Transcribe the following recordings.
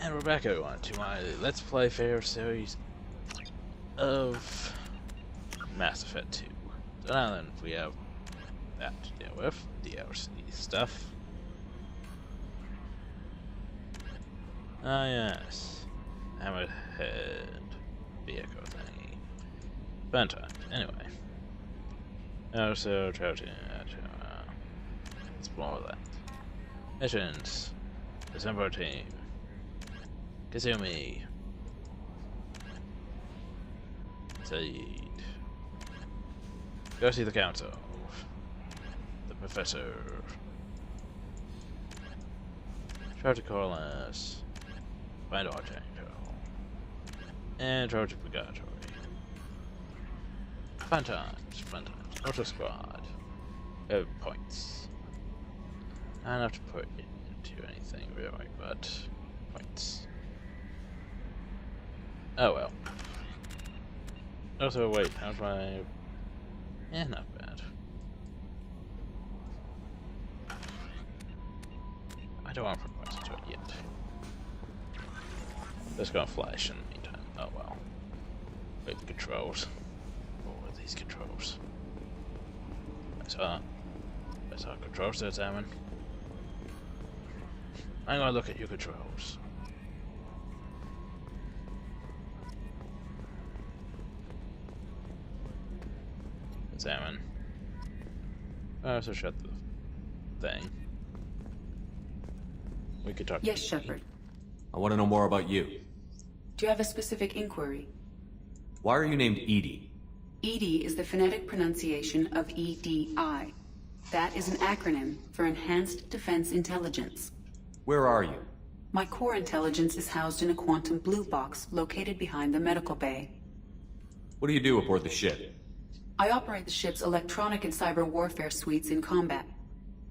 And we're back everyone to my Let's Play favorite series of Mass Effect 2. So now then, we have that to deal with, DLC stuff. Ah yes, hammerhead vehicle thingy. Fun times, anyway. Also, try to explore that. Missions. December team. Kazumi. Said. Go see the council. The professor. Try to call us. Find Archangel. And try to Purgatory. Fun times, fun times. Auto squad. Points. I don't have to put it into anything really, but points. Oh well. Also, wait, how's my... not bad. I don't want to progress to it yet. Just gonna flash in the meantime. Oh well. Wait, the controls. What are these controls? I saw controls to examine. I'm gonna look at your controls. Examine. So shut the thing. We could talk. Yes, Shepard. I want to know more about you. Do you have a specific inquiry? Why are you named EDI? EDI is the phonetic pronunciation of EDI. That is an acronym for Enhanced Defense Intelligence. Where are you? My core intelligence is housed in a quantum blue box located behind the medical bay. What do you do aboard the ship? I operate the ship's electronic and cyber warfare suites in combat.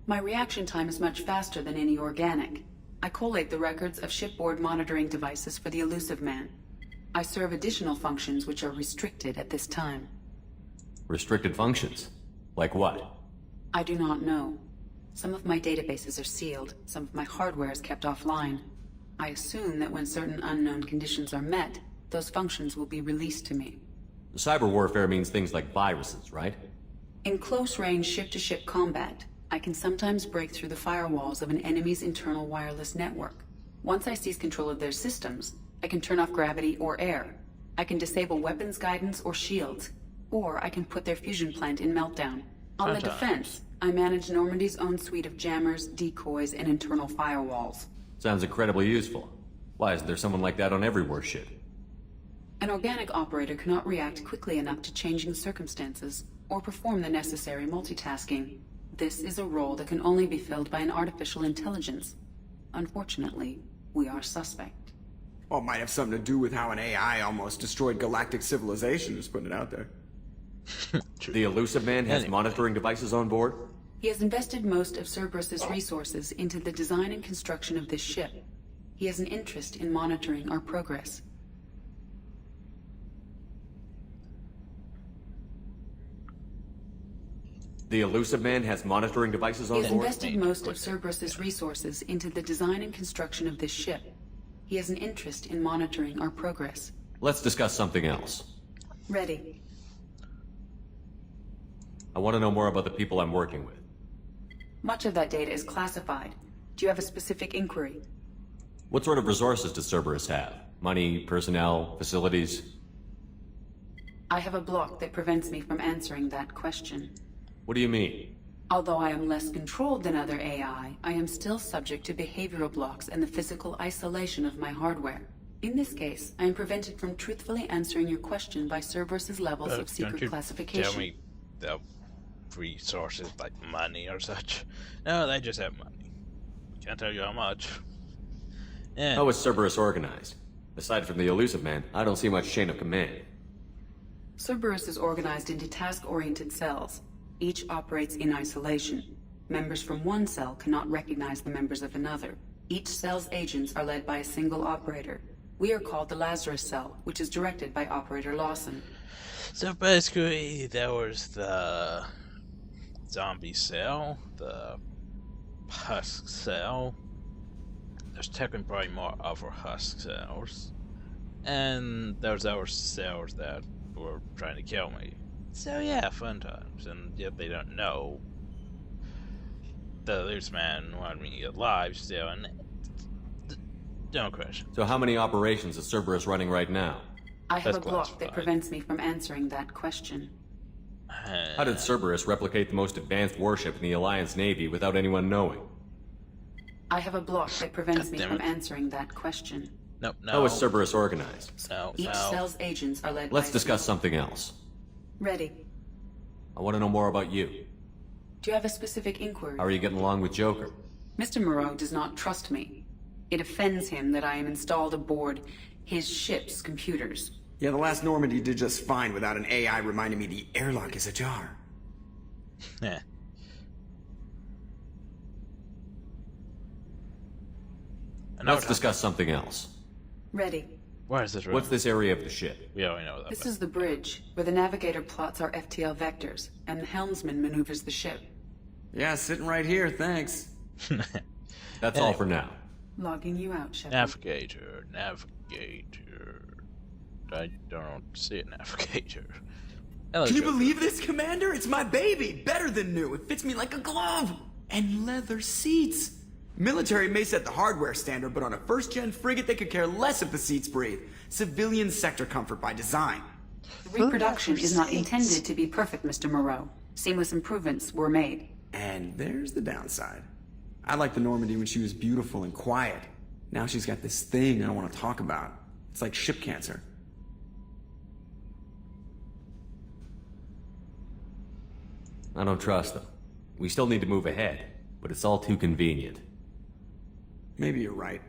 My reaction time is much faster than any organic. I collate the records of shipboard monitoring devices for the Elusive Man. I serve additional functions which are restricted at this time. Restricted functions? Like what? I do not know. Some of my databases are sealed, some of my hardware is kept offline. I assume that when certain unknown conditions are met, those functions will be released to me. Cyber warfare means things like viruses, right? In close-range ship-to-ship combat, I can sometimes break through the firewalls of an enemy's internal wireless network. Once I seize control of their systems, I can turn off gravity or air. I can disable weapons guidance or shields, or I can put their fusion plant in meltdown. On the defense, I manage Normandy's own suite of jammers, decoys, and internal firewalls. Sounds incredibly useful. Why isn't there someone like that on every warship? An organic operator cannot react quickly enough to changing circumstances or perform the necessary multitasking. This is a role that can only be filled by an artificial intelligence. Unfortunately, we are suspect. Well, it might have something to do with how an AI almost destroyed galactic civilization, just putting it out there. The Elusive Man has monitoring devices on board? He has invested most of Cerberus's resources into the design and construction of this ship. He has an interest in monitoring our progress. The Elusive Man has monitoring devices on He has board? invested most of Cerberus's resources into the design and construction of this ship. He has an interest in monitoring our progress. Let's discuss something else. Ready. I want to know more about the people I'm working with. Much of that data is classified. Do you have a specific inquiry? What sort of resources does Cerberus have? Money, personnel, facilities? I have a block that prevents me from answering that question. What do you mean? Although I am less controlled than other AI, I am still subject to behavioral blocks and the physical isolation of my hardware. In this case, I am prevented from truthfully answering your question by Cerberus's levels of secret classification. Tell me the resources like money or such. No, they just have money. Can't tell you how much. Yeah. How is Cerberus organized? Aside from the Elusive Man, I don't see much chain of command. Cerberus is organized into task-oriented cells. Each operates in isolation. Members from one cell cannot recognize the members of another. Each cell's agents are led by a single operator. We are called the Lazarus Cell, which is directed by Operator Lawson. So basically, there was the zombie cell, the husk cell, there's technically probably more other husk cells. And there's our cells that were trying to kill me. So yeah, fun times. And yet they don't know the loose man wanted me alive still, and don't question. So how many operations is Cerberus running right now? I have That's a block classified. that prevents me from answering that question. How did Cerberus replicate the most advanced warship in the Alliance Navy without anyone knowing? I have a block that prevents me damn from it. answering that question. Nope, no. How is Cerberus organized? No, Each no. cell's agents are led Let's by... discuss something else. Ready. I want to know more about you. Do you have a specific inquiry? How are you getting along with Joker? Mr. Moreau does not trust me. It offends him that I am installed aboard his ship's computers. Yeah, the last Normandy did just fine without an AI reminding me the airlock is ajar. Yeah. Let's discuss something else. Ready. Where is this room? What's this area of the ship? We already know that. This is the bridge, where the navigator plots our FTL vectors, and the helmsman maneuvers the ship. Yeah, sitting right here, thanks. That's all for now. Logging you out, Shepard. Navigator. I don't see a navigator. Hello, Can you Joker. believe this, Commander? It's my baby! Better than new. It fits me like a glove! And leather seats! Military may set the hardware standard, but on a first-gen frigate they could care less if the seats breathe. Civilian sector comfort by design. Reproduction is not intended to be perfect, Mr. Moreau. Seamless improvements were made. And there's the downside. I liked the Normandy when she was beautiful and quiet. Now she's got this thing I don't want to talk about. It's like ship cancer. I don't trust them. We still need to move ahead, but it's all too convenient. Maybe you're right.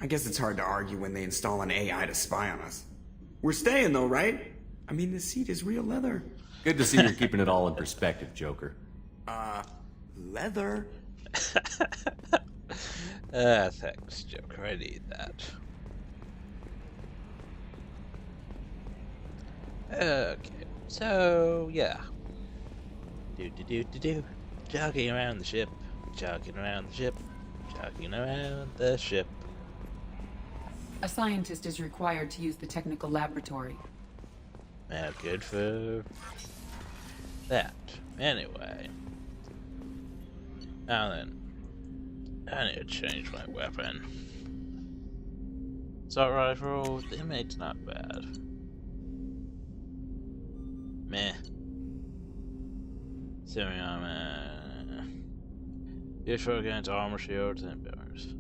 I guess it's hard to argue when they install an AI to spy on us. We're staying though, right? I mean, the seat is real leather. Good to see you're keeping it all in perspective, Joker. Leather? Thanks, Joker. I need that. Okay, so yeah. Jogging around the ship, jogging around the ship, jogging around the ship. A scientist is required to use the technical laboratory. Now, good for that. Anyway. Now then, I need to change my weapon. Assault rifle, the inmate's not bad. Meh. Semi-armor. Useful against armor shields and pillars.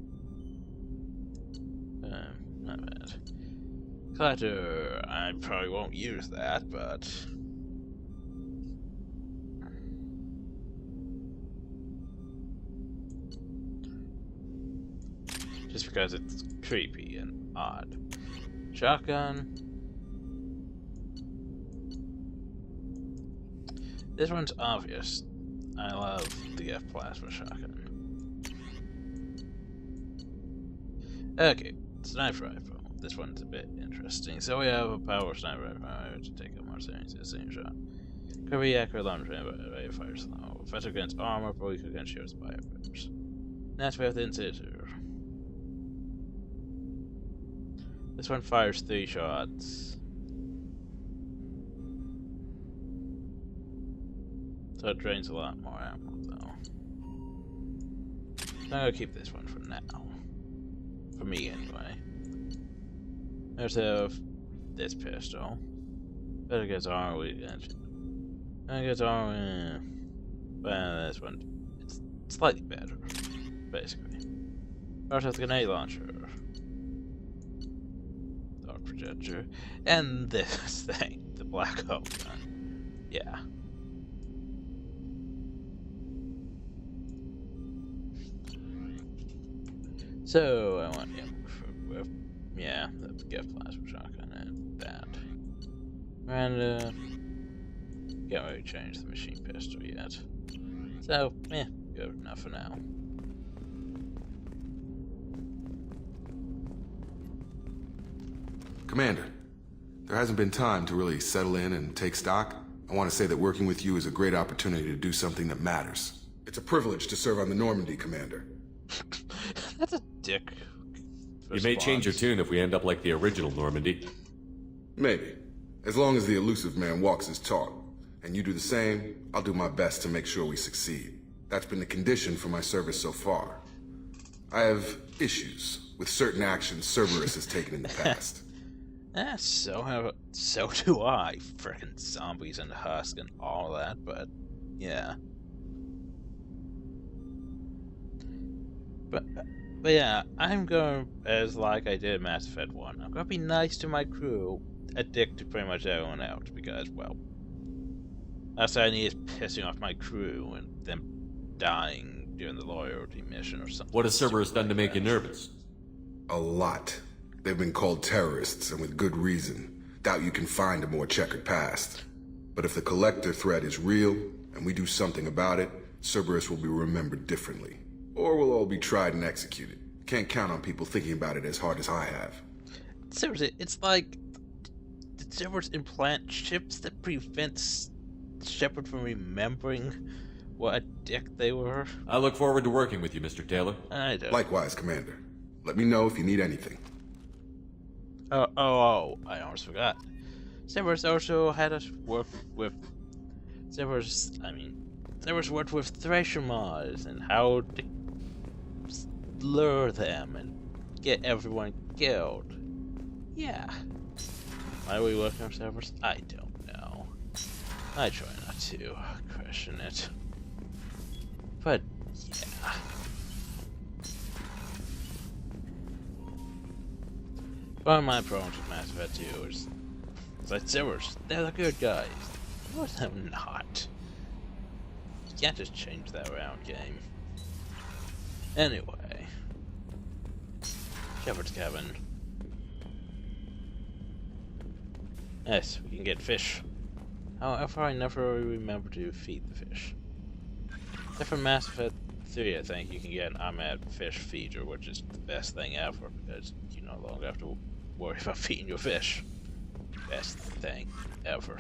Not bad. Clutter, I probably won't use that, but... just because it's creepy and odd. Shotgun. This one's obvious. I love the F plasma shotgun. Okay, sniper rifle. This one's a bit interesting. So we have a power sniper rifle to take a more serious shot. Could be accurate long range, but it fires slow. Effective against armor, but weak against shields by weapons. That's with incisor. This one fires 3 shots. So it drains a lot more ammo, though. I'm gonna keep this one for now. For me, anyway. There's this pistol. Better get armor, weak against. I get armor, but this one, it's slightly better, basically. First, has a grenade launcher. Dark projector. And this thing, the black hole gun. Yeah. So, I want him with, yeah, the gift plasma shotgun and that. And, can't really change the machine pistol yet. So, good enough for now. Commander, there hasn't been time to really settle in and take stock. I want to say that working with you is a great opportunity to do something that matters. It's a privilege to serve on the Normandy, Commander. That's a dick You may change your tune if we end up like the original Normandy. Maybe. As long as the elusive man walks his talk, and you do the same, I'll do my best to make sure we succeed. That's been the condition for my service so far. I have issues with certain actions Cerberus has taken in the past. So do I. Frickin' zombies and husk and all that, but yeah. But yeah, I'm going as like I did in Mass Effect 1. I'm gonna be nice to my crew, a dick to pretty much everyone else, because, well, that's what I need is pissing off my crew and them dying during the loyalty mission or something. What has Cerberus done to make you nervous? A lot. They've been called terrorists, and with good reason. Doubt you can find a more checkered past. But if the Collector threat is real, and we do something about it, Cerberus will be remembered differently. Or we'll all be tried and executed. Can't count on people thinking about it as hard as I have. Seriously, it's like... Did Cerberus implant chips that prevents Shepard from remembering what a dick they were? I look forward to working with you, Mr. Taylor. I don't. Likewise, Commander. Let me know if you need anything. I almost forgot. Cerberus also had us work with... Cerberus worked with Thresher Mars and how to lure them and get everyone killed. Yeah. Why are we working with Cerberus? I don't know. I try not to question it. But, yeah. One of my problems with Mass Effect 2 is like Cerberus, they're the good guys. No, them not. You can't just change that around, game. Anyway. Shepard's cabin. Yes, we can get fish. However, I never remember to feed the fish. Except for Mass Effect 3, I think you can get an unmanned fish feeder, which is the best thing ever, because you no longer have to worry about feeding your fish. Best thing ever.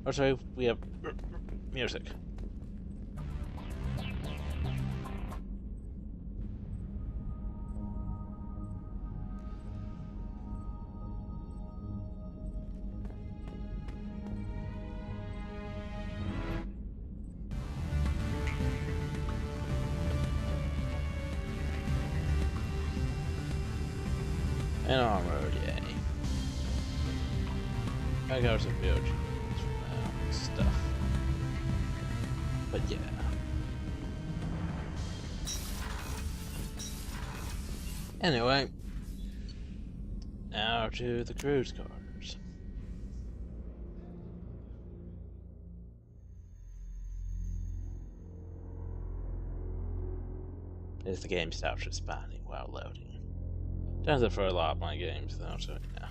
Also, we have music. And armor, yay. I got some build stuff. But yeah. Anyway. Now to the cruise quarters. As the game stops responding while loading. Does it for a lot of my games though, so yeah.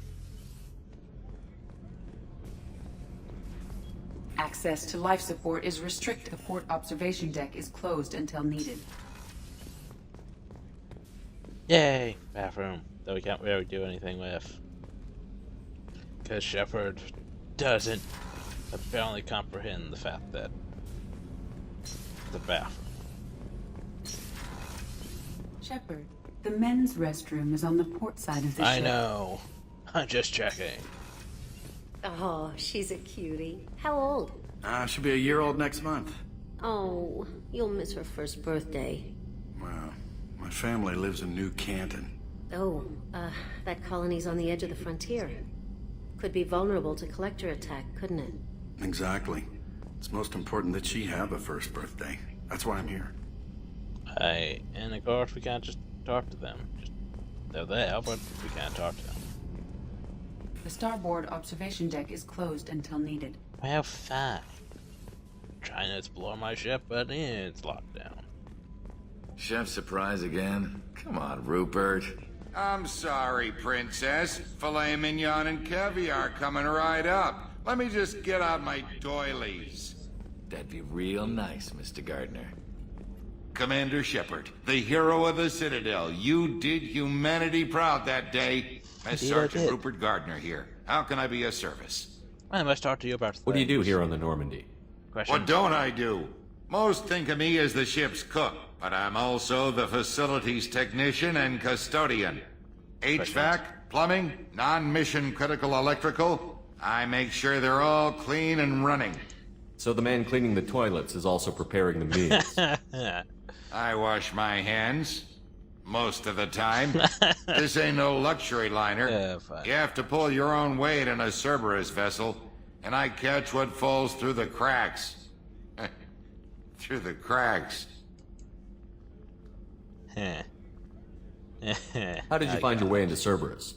Access to life support is restricted. The port observation deck is closed until needed. Yay! Bathroom. That we can't really do anything with. Because Shepard doesn't apparently comprehend the fact that the bathroom. Shepard, the men's restroom is on the port side of the ship. I know. I'm just checking. Oh, she's a cutie. How old? She'll be a year old next month. Oh, you'll miss her first birthday. Well, my family lives in New Canton. Oh, that colony's on the edge of the frontier. Could be vulnerable to collector attack, couldn't it? Exactly. It's most important that she have a first birthday. That's why I'm here. And of course we can't just talk to them. They're there, but we can't talk to them. The starboard observation deck is closed until needed. Well, fine. Trying to explore my ship, but it's locked down. Chef surprise again? Come on, Rupert. I'm sorry, Princess. Filet mignon and caviar coming right up. Let me just get out my doilies. That'd be real nice, Mr. Gardner. Commander Shepard, the hero of the Citadel. You did humanity proud that day. As Sergeant Rupert Gardner here. How can I be of service? I must talk to you about What do you do here on the Normandy? Question. What don't I do? Most think of me as the ship's cook, but I'm also the facilities technician and custodian. HVAC, plumbing, non-mission critical electrical. I make sure they're all clean and running. So the man cleaning the toilets is also preparing the meals. I wash my hands. Most of the time. This ain't no luxury liner. Yeah, fine. You have to pull your own weight in a Cerberus vessel, and I catch what falls through the cracks. Through the cracks. How did you find your way into Cerberus?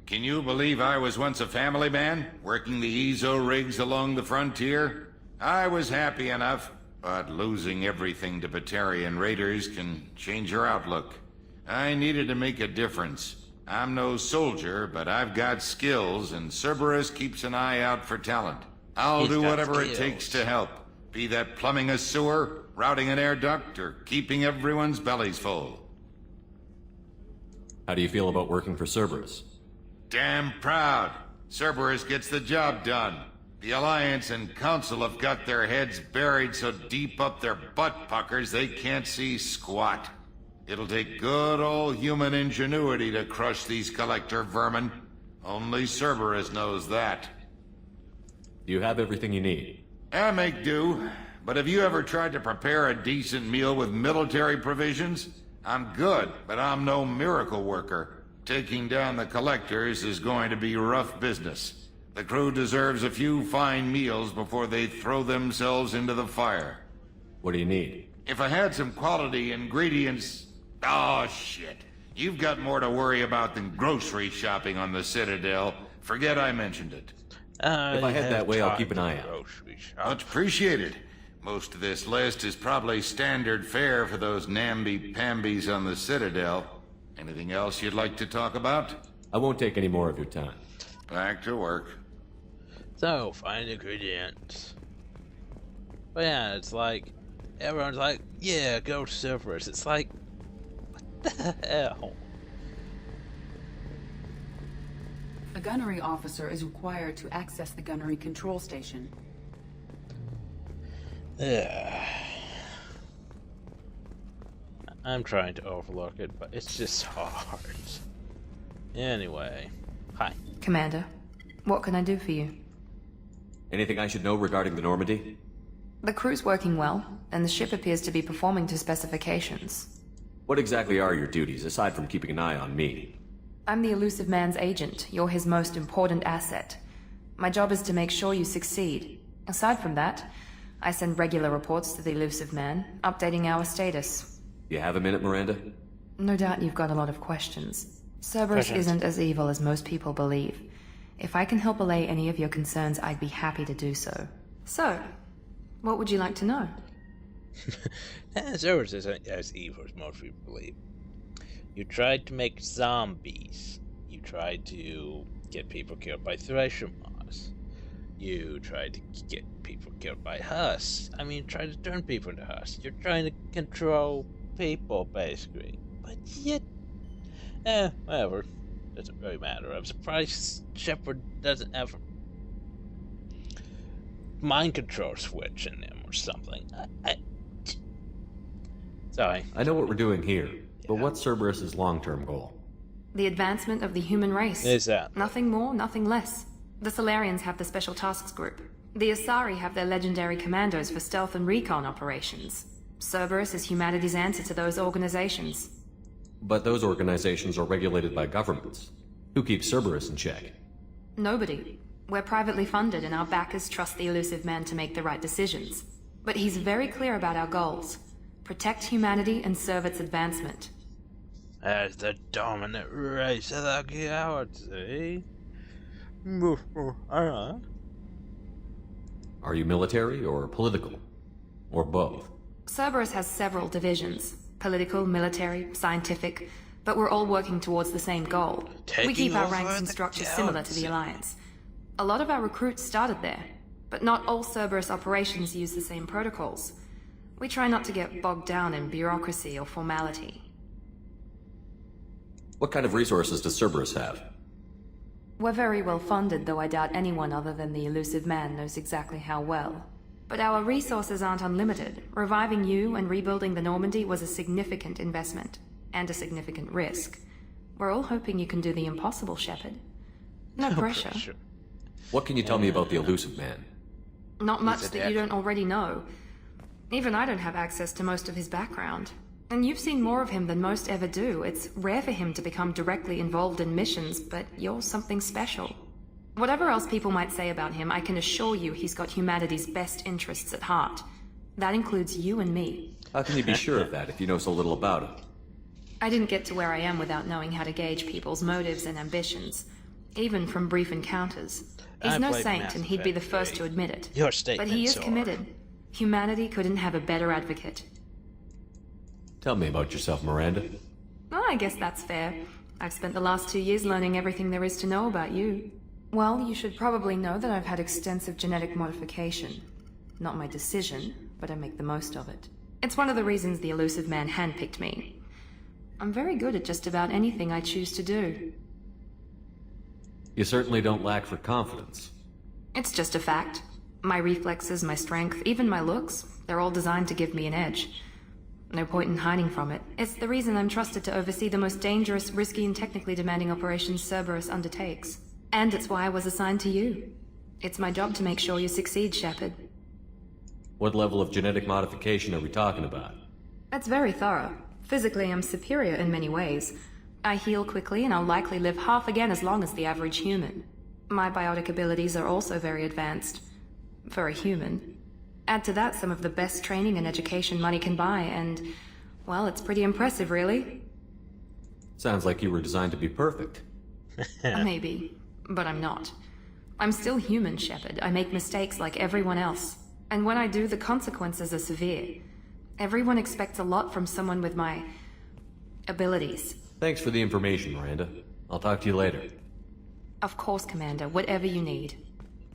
Can you believe I was once a family man, working the EZO rigs along the frontier? I was happy enough, but losing everything to Batarian raiders can change your outlook. I needed to make a difference. I'm no soldier, but I've got skills, and Cerberus keeps an eye out for talent. I'll do whatever it takes to help. Be that plumbing a sewer, routing an air duct, or keeping everyone's bellies full. How do you feel about working for Cerberus? Damn proud. Cerberus gets the job done. The Alliance and Council have got their heads buried so deep up their butt puckers they can't see squat. It'll take good old human ingenuity to crush these collector vermin. Only Cerberus knows that. Do you have everything you need? I make do, but have you ever tried to prepare a decent meal with military provisions? I'm good, but I'm no miracle worker. Taking down the collectors is going to be rough business. The crew deserves a few fine meals before they throw themselves into the fire. What do you need? If I had some quality ingredients... Oh, shit. You've got more to worry about than grocery shopping on the Citadel. Forget I mentioned it. If I head that way, I'll keep an eye out. Much appreciated. Most of this list is probably standard fare for those namby-pambies on the Citadel. Anything else you'd like to talk about? I won't take any more of your time. Back to work. So, find ingredients. But yeah, it's like, everyone's like, yeah, go to Cerberus. It's like, what the hell? A gunnery officer is required to access the gunnery control station. I'm trying to overlook it, but it's just hard. Anyway, hi. Commander, what can I do for you? Anything I should know regarding the Normandy? The crew's working well, and the ship appears to be performing to specifications. What exactly are your duties, aside from keeping an eye on me? I'm the Elusive Man's agent. You're his most important asset. My job is to make sure you succeed. Aside from that, I send regular reports to the Elusive Man, updating our status. You have a minute, Miranda? No doubt you've got a lot of questions. Cerberus isn't as evil as most people believe. If I can help allay any of your concerns, I'd be happy to do so. So, what would you like to know? Cerberus isn't as evil as most people believe. You tried to make zombies. You tried to get people killed by Thresher moths. You tried to get people killed by husks. I mean, try to turn people into husks. You're trying to control people, basically. But yet... whatever. Doesn't really matter. I'm surprised Shepard doesn't have a mind control switch in them or something. Sorry. I know what we're doing here, but what's Cerberus's long-term goal? The advancement of the human race. Is that? Nothing more, nothing less. The Solarians have the Special Tasks Group. The Asari have their legendary commandos for stealth and recon operations. Cerberus is humanity's answer to those organizations. But those organizations are regulated by governments. Who keeps Cerberus in check? Nobody. We're privately funded and our backers trust the Elusive Man to make the right decisions. But he's very clear about our goals. Protect humanity and serve its advancement. As the dominant race of the galaxy. Are you military or political? Or both? Cerberus has several divisions. Political, military, scientific, but we're all working towards the same goal. We keep our ranks and structures similar to the Alliance. A lot of our recruits started there, but not all Cerberus operations use the same protocols. We try not to get bogged down in bureaucracy or formality. What kind of resources does Cerberus have? We're very well funded, though I doubt anyone other than the Elusive Man knows exactly how well. But our resources aren't unlimited. Reviving you and rebuilding the Normandy was a significant investment, and a significant risk. We're all hoping you can do the impossible, Shepard. No pressure. What can you tell me about the elusive man? Not much that you don't already know. Even I don't have access to most of his background. And you've seen more of him than most ever do. It's rare for him to become directly involved in missions, but you're something special. Whatever else people might say about him, I can assure you he's got humanity's best interests at heart. That includes you and me. How can you be sure of that if you know so little about him? I didn't get to where I am without knowing how to gauge people's motives and ambitions, even from brief encounters. He's no saint, and he'd be the first to admit it. Your statements but he is committed. Humanity couldn't have a better advocate. Tell me about yourself, Miranda. Well, I guess that's fair. I've spent the last 2 years learning everything there is to know about you. Well, you should probably know that I've had extensive genetic modification. Not my decision, but I make the most of it. It's one of the reasons the elusive man handpicked me. I'm very good at just about anything I choose to do. You certainly don't lack for confidence. It's just a fact. My reflexes, my strength, even my looks, they're all designed to give me an edge. No point in hiding from it. It's the reason I'm trusted to oversee the most dangerous, risky, and technically demanding operations Cerberus undertakes. And it's why I was assigned to you. It's my job to make sure you succeed, Shepard. What level of genetic modification are we talking about? That's very thorough. Physically, I'm superior in many ways. I heal quickly, and I'll likely live half again as long as the average human. My biotic abilities are also very advanced. For a human. Add to that some of the best training and education money can buy, and, well, it's pretty impressive, really. Sounds like you were designed to be perfect. Maybe, but I'm not. I'm still human, Shepard. I make mistakes like everyone else. And when I do, the consequences are severe. Everyone expects a lot from someone with my abilities. Thanks for the information, Miranda. I'll talk to you later. Of course, Commander. Whatever you need.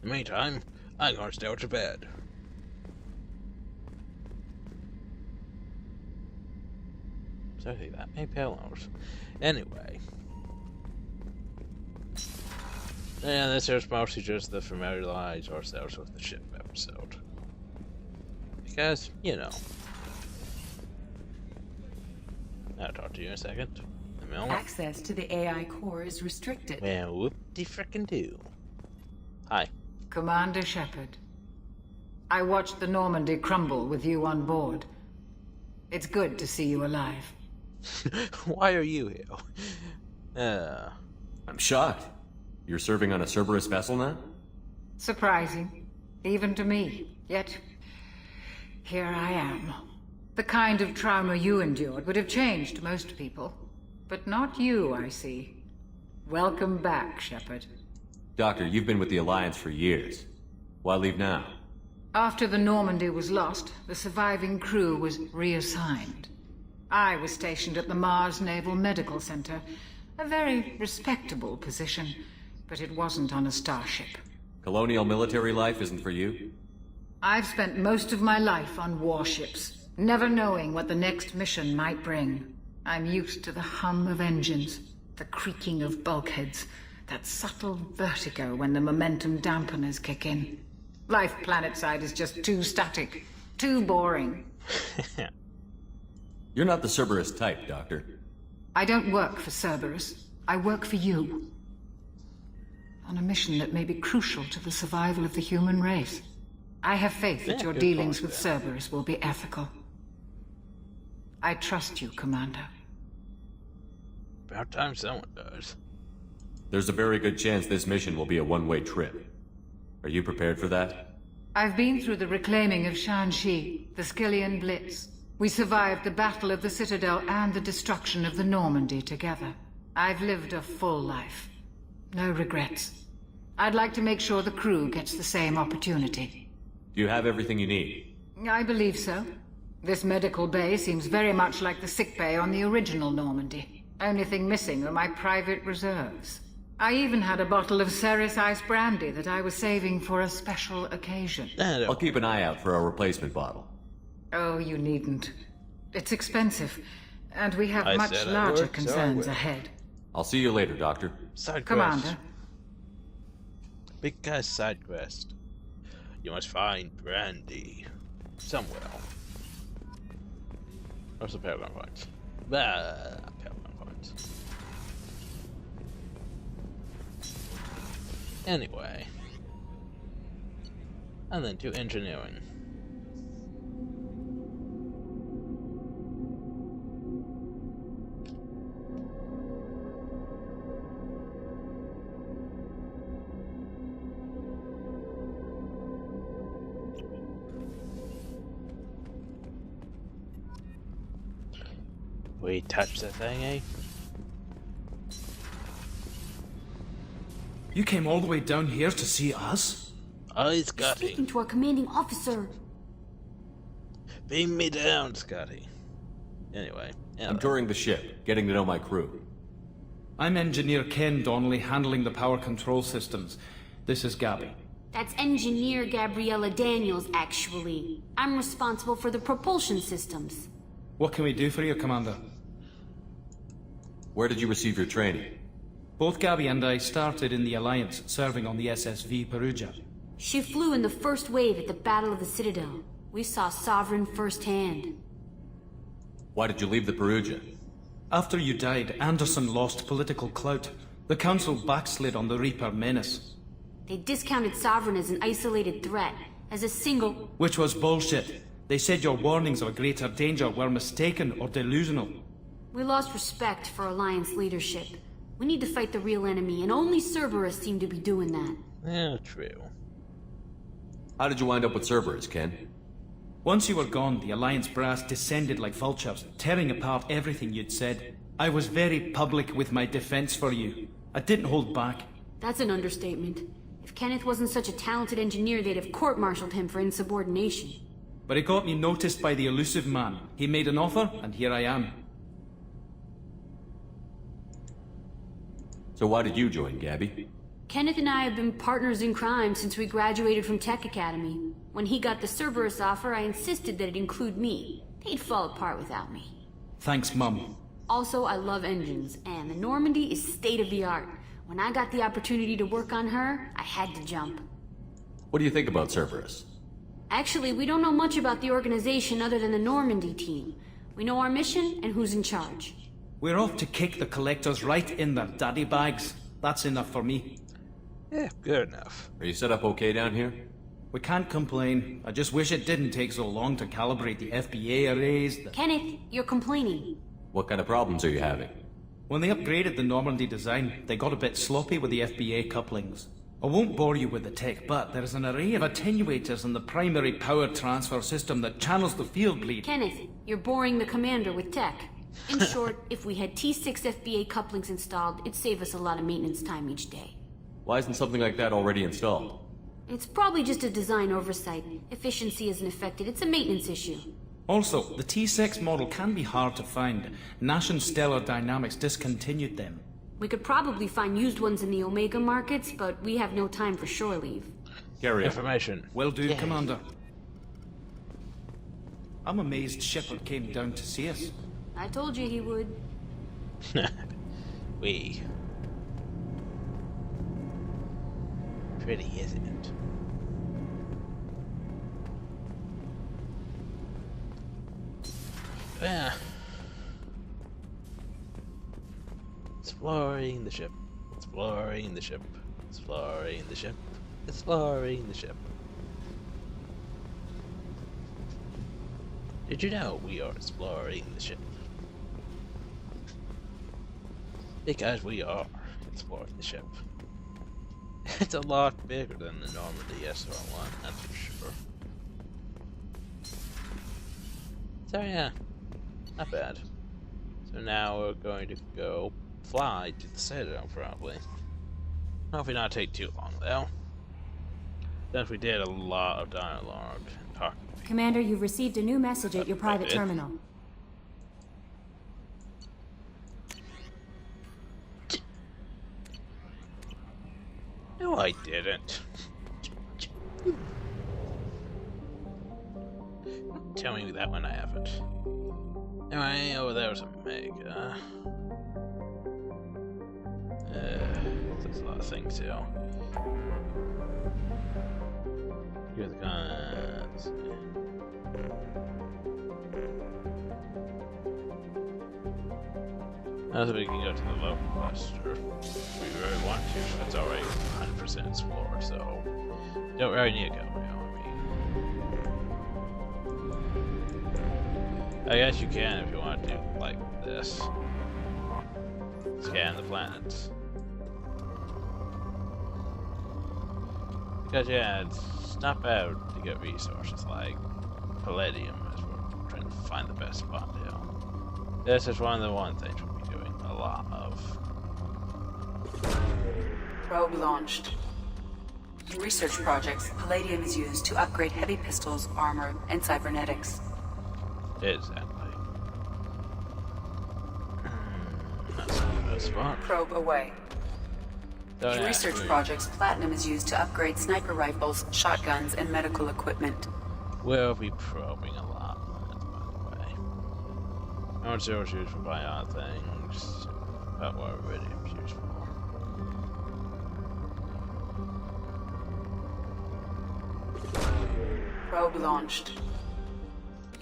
In the meantime, I'm going to stay to bed. So I think that may be hours. Anyway. And this is mostly just the familiarize ourselves with the ship episode. Because, you know. I'll talk to you in a second. Access to the AI core is restricted. Well, whoop-de-frickin-do. Hi. Commander Shepard. I watched the Normandy crumble with you on board. It's good to see you alive. Why are you here? I'm shocked. You're serving on a Cerberus vessel now? Surprising. Even to me. Yet, here I am. The kind of trauma you endured would have changed most people. But not you, I see. Welcome back, Shepard. Doctor, you've been with the Alliance for years. Why leave now? After the Normandy was lost, the surviving crew was reassigned. I was stationed at the Mars Naval Medical Center. A very respectable position, but it wasn't on a starship. Colonial military life isn't for you? I've spent most of my life on warships, never knowing what the next mission might bring. I'm used to the hum of engines, the creaking of bulkheads, that subtle vertigo when the momentum dampeners kick in. Life planetside is just too static, too boring. You're not the Cerberus type, Doctor. I don't work for Cerberus. I work for you. On a mission that may be crucial to the survival of the human race. I have faith that your dealings with Cerberus will be ethical. I trust you, Commander. About time someone does. There's a very good chance this mission will be a one-way trip. Are you prepared for that? I've been through the reclaiming of Shanxi, the Skyllian Blitz. We survived the Battle of the Citadel and the destruction of the Normandy together. I've lived a full life. No regrets. I'd like to make sure the crew gets the same opportunity. Do you have everything you need? I believe so. This medical bay seems very much like the sick bay on the original Normandy. Only thing missing are my private reserves. I even had a bottle of Ceres Ice Brandy that I was saving for a special occasion. I'll keep an eye out for a replacement bottle. Oh, you needn't. It's expensive, and we have much larger concerns ahead. I'll see you later, Doctor. Side quest. Commander. Big guy's side quest. You must find Brandy somewhere. Where's the paragon points? Paragon points. Anyway. And then to engineering. We touch the thing, eh? You came all the way down here to see us? Scotty. Speaking to our commanding officer. Beam me down, Scotty. Anyway. I'm touring the ship, getting to know my crew. I'm Engineer Ken Donnelly, handling the power control systems. This is Gabby. That's Engineer Gabriella Daniels, actually. I'm responsible for the propulsion systems. What can we do for you, Commander? Where did you receive your training? Both Gabby and I started in the Alliance, serving on the SSV Perugia. She flew in the first wave at the Battle of the Citadel. We saw Sovereign firsthand. Why did you leave the Perugia? After you died, Anderson lost political clout. The Council backslid on the Reaper menace. They discounted Sovereign as an isolated threat, as a single... Which was bullshit. They said your warnings of a greater danger were mistaken or delusional. We lost respect for Alliance leadership. We need to fight the real enemy, and only Cerberus seem to be doing that. Yeah, true. How did you wind up with Cerberus, Ken? Once you were gone, the Alliance brass descended like vultures, tearing apart everything you'd said. I was very public with my defense for you. I didn't hold back. That's an understatement. If Kenneth wasn't such a talented engineer, they'd have court-martialed him for insubordination. But it got me noticed by the elusive man. He made an offer, and here I am. So why did you join, Gabby? Kenneth and I have been partners in crime since we graduated from Tech Academy. When he got the Cerberus offer, I insisted that it include me. They'd fall apart without me. Thanks, Mum. Also, I love engines, and the Normandy is state-of-the-art. When I got the opportunity to work on her, I had to jump. What do you think about Cerberus? Actually, we don't know much about the organization other than the Normandy team. We know our mission and who's in charge. We're off to kick the Collectors right in their daddy bags. That's enough for me. Yeah, good enough. Are you set up okay down here? We can't complain. I just wish it didn't take so long to calibrate the FBA arrays. Kenneth, you're complaining. What kind of problems are you having? When they upgraded the Normandy design, they got a bit sloppy with the FBA couplings. I won't bore you with the tech, but there's an array of attenuators in the primary power transfer system that channels the field bleed. Kenneth, you're boring the commander with tech. In short, if we had T6 FBA couplings installed, it'd save us a lot of maintenance time each day. Why isn't something like that already installed? It's probably just a design oversight. Efficiency isn't affected, it's a maintenance issue. Also, the T6 model can be hard to find. Nash and Stellar Dynamics discontinued them. We could probably find used ones in the Omega markets, but we have no time for shore leave. Carry information. Will do, yeah. Commander. I'm amazed Shepard came down to see us. I told you he would. We. Pretty, isn't it? Yeah. Exploring the ship. Exploring the ship. Exploring the ship. Exploring the ship. Did you know we are exploring the ship? Because we are exploring the ship. It's a lot bigger than the Normandy SR1, that's for sure. So yeah, not bad. So now we're going to go fly to the Citadel, probably. Hopefully not take too long, though. Since we did a lot of dialogue and talking. Commander, you've received a new message at your private terminal. No, I didn't. Tell me that one I haven't. Anyway, over there was Omega. There's a lot of things too. Here are the guns. Now that we can go to the local cluster, if we really want to, but it's already 100% explored, so don't really need to go, you know what I mean? I guess you can if you want to do like this. Scan the planets. Because yeah, it's not bad to get resources like palladium as we're trying to find the best spot here. This is one things we'll be doing a lot of. Probe launched. In research projects, palladium is used to upgrade heavy pistols, armor, and cybernetics. Exactly. That's the best spot. Probe away. In research projects, platinum is used to upgrade sniper rifles, shotguns, and medical equipment. We'll be probing a lot, by the way. I want to used for buying other things, but what iridium's used for. Probe launched.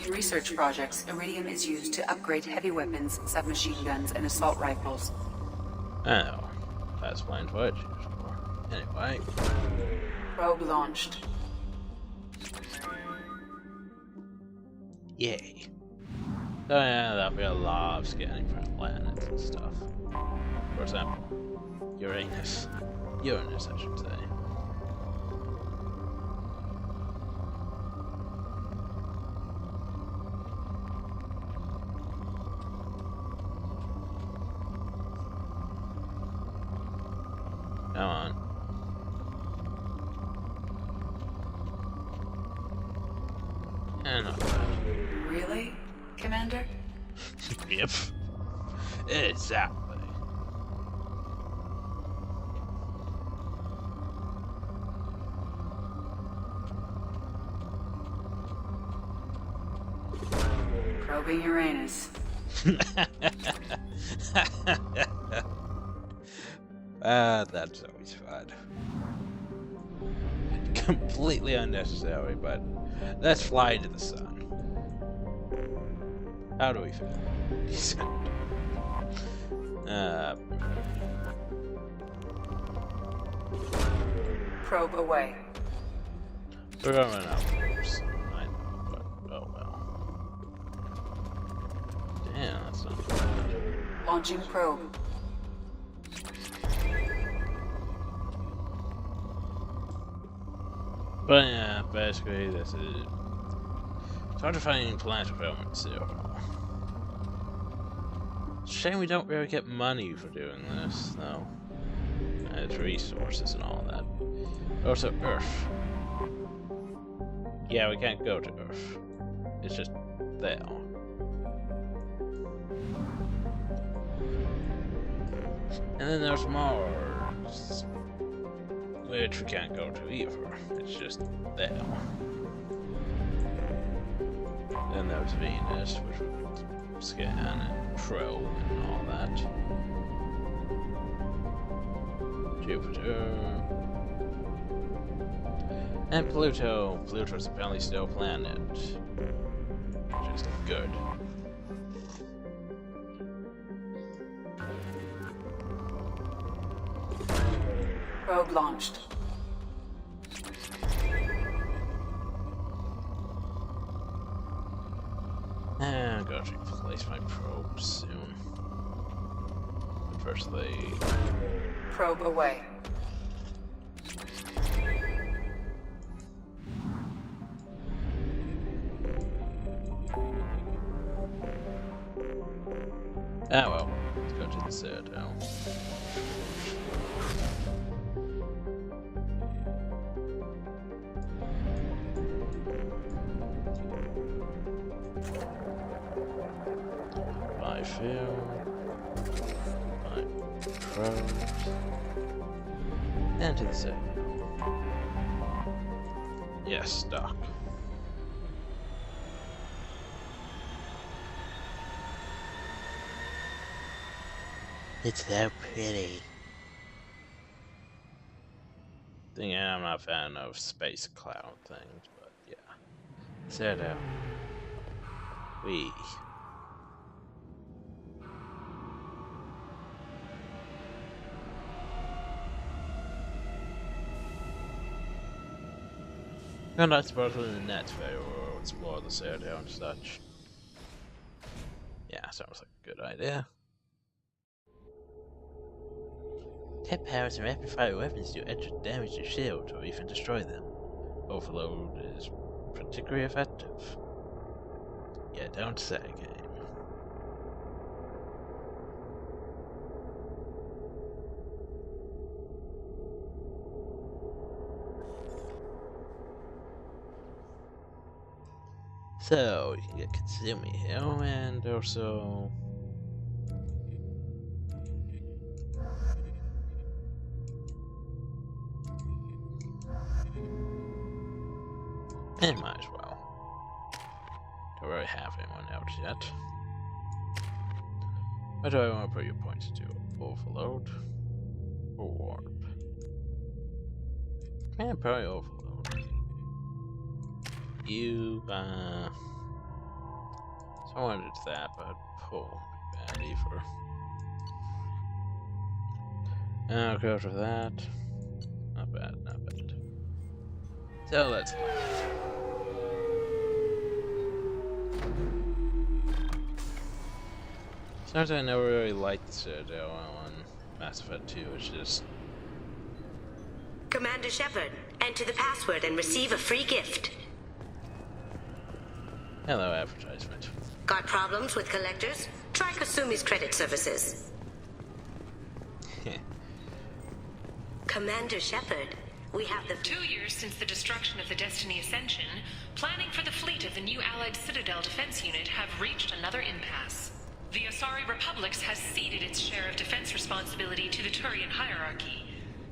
In research projects, iridium is used to upgrade heavy weapons, submachine guns, and assault rifles. Oh, that explains what it's used for. Anyway. Probe launched. Yay. So yeah, that'll be a lot of scanning for planets and stuff. For example, Uranus. Uranus, I should say. Come on. And not bad. Really, Commander? Yep. Exactly. Probing Uranus. That's always fun. Completely unnecessary, but let's fly into the sun. How do we feel? Decent. Probe away. We're gonna run out of probes. I know, but oh well. Damn, that's not bad. Launching probe. But yeah, basically this is... It's hard to find any planets with element 0. Shame we don't really get money for doing this, though. It's resources and all that. Also, Earth. Yeah, we can't go to Earth. It's just there. And then there's Mars, which we can't go to either. It's just there. Then there's Venus, which we can scan and probe and all that. Jupiter. And Pluto. Pluto's apparently still a planet. Which is good. Probe launched. I'm going to replace my probe soon. But firstly... Probe away. Ah well, let's go to the Citadel. By field, by probes, and to the Citadel. Yes, Doc. It's so pretty. Thing, and I'm not a fan of space cloud things, but yeah. Set out. We. And I suppose in the next video we'll explore the Citadel and such. Yeah, sounds like a good idea. Tech powers and rapid fire weapons do extra damage to shields or even destroy them. Overload is particularly effective. Yeah, don't say, game. So, you can get Consuming Hill and also... It might as well. Don't really have anyone else yet. Where do I want to put your points to? Overload? Or Warp? Yeah, probably Overload. You, someone did that, but pull bad either. I'll go for that. Not bad, not bad. So let's go. Sometimes I never really liked the Citadel on Mass Effect 2, it's just... Commander Shepard, enter the password and receive a free gift. Hello, advertisement. Got problems with collectors? Try Kasumi's credit services. Commander Shepard, we have the... 2 years since the destruction of the Destiny Ascension, planning for the fleet of the new Allied Citadel Defense Unit have reached another impasse. The Asari Republics has ceded its share of defense responsibility to the Turian hierarchy.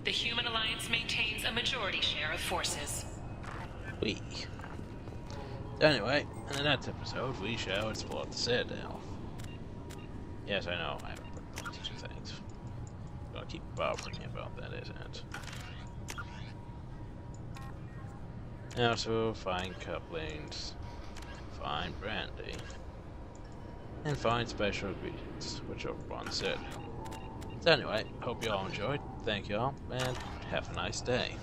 The Human Alliance maintains a majority share of forces. Anyway, in the next episode, we shall explore the Citadel. Yes, I know, I haven't put on two things. I'm gonna keep bothering me about that, isn't it? And also, find couplings, find brandy, and find special ingredients, which Overbond said. So anyway, hope you all enjoyed, thank you all, and have a nice day.